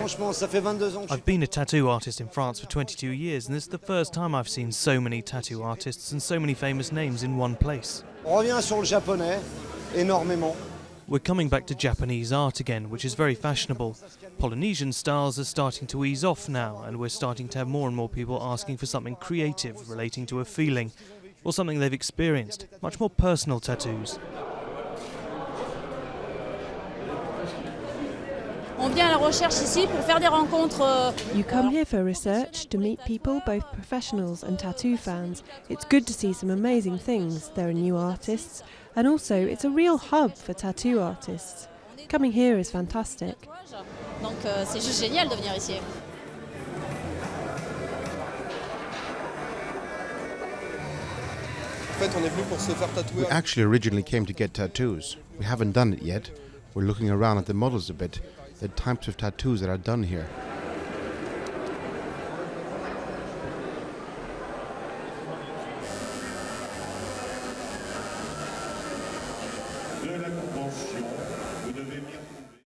franchement, ça fait 22 ans. I've been a tattoo artist in France for 22 years, and this is the first time I've seen so many tattoo artists and so many famous names in one place. On revient sur le japonais, énormément. We're coming back to Japanese art again, which is very fashionable. Polynesian styles are starting to ease off now, and we're starting to have more and more people asking for something creative relating to a feeling, or something they've experienced, much more personal tattoos. On vient à la recherche ici pour faire des rencontres. You come here for research, to meet people, both professionals and tattoo fans. It's good to see some amazing things. There are new artists, and also it's a real hub for tattoo artists. Coming here is fantastic. Donc c'est juste génial de venir ici. We actually originally came to get tattoos. We haven't done it yet. We're looking around at the models a bit, the types of tattoos that are done here. De la convention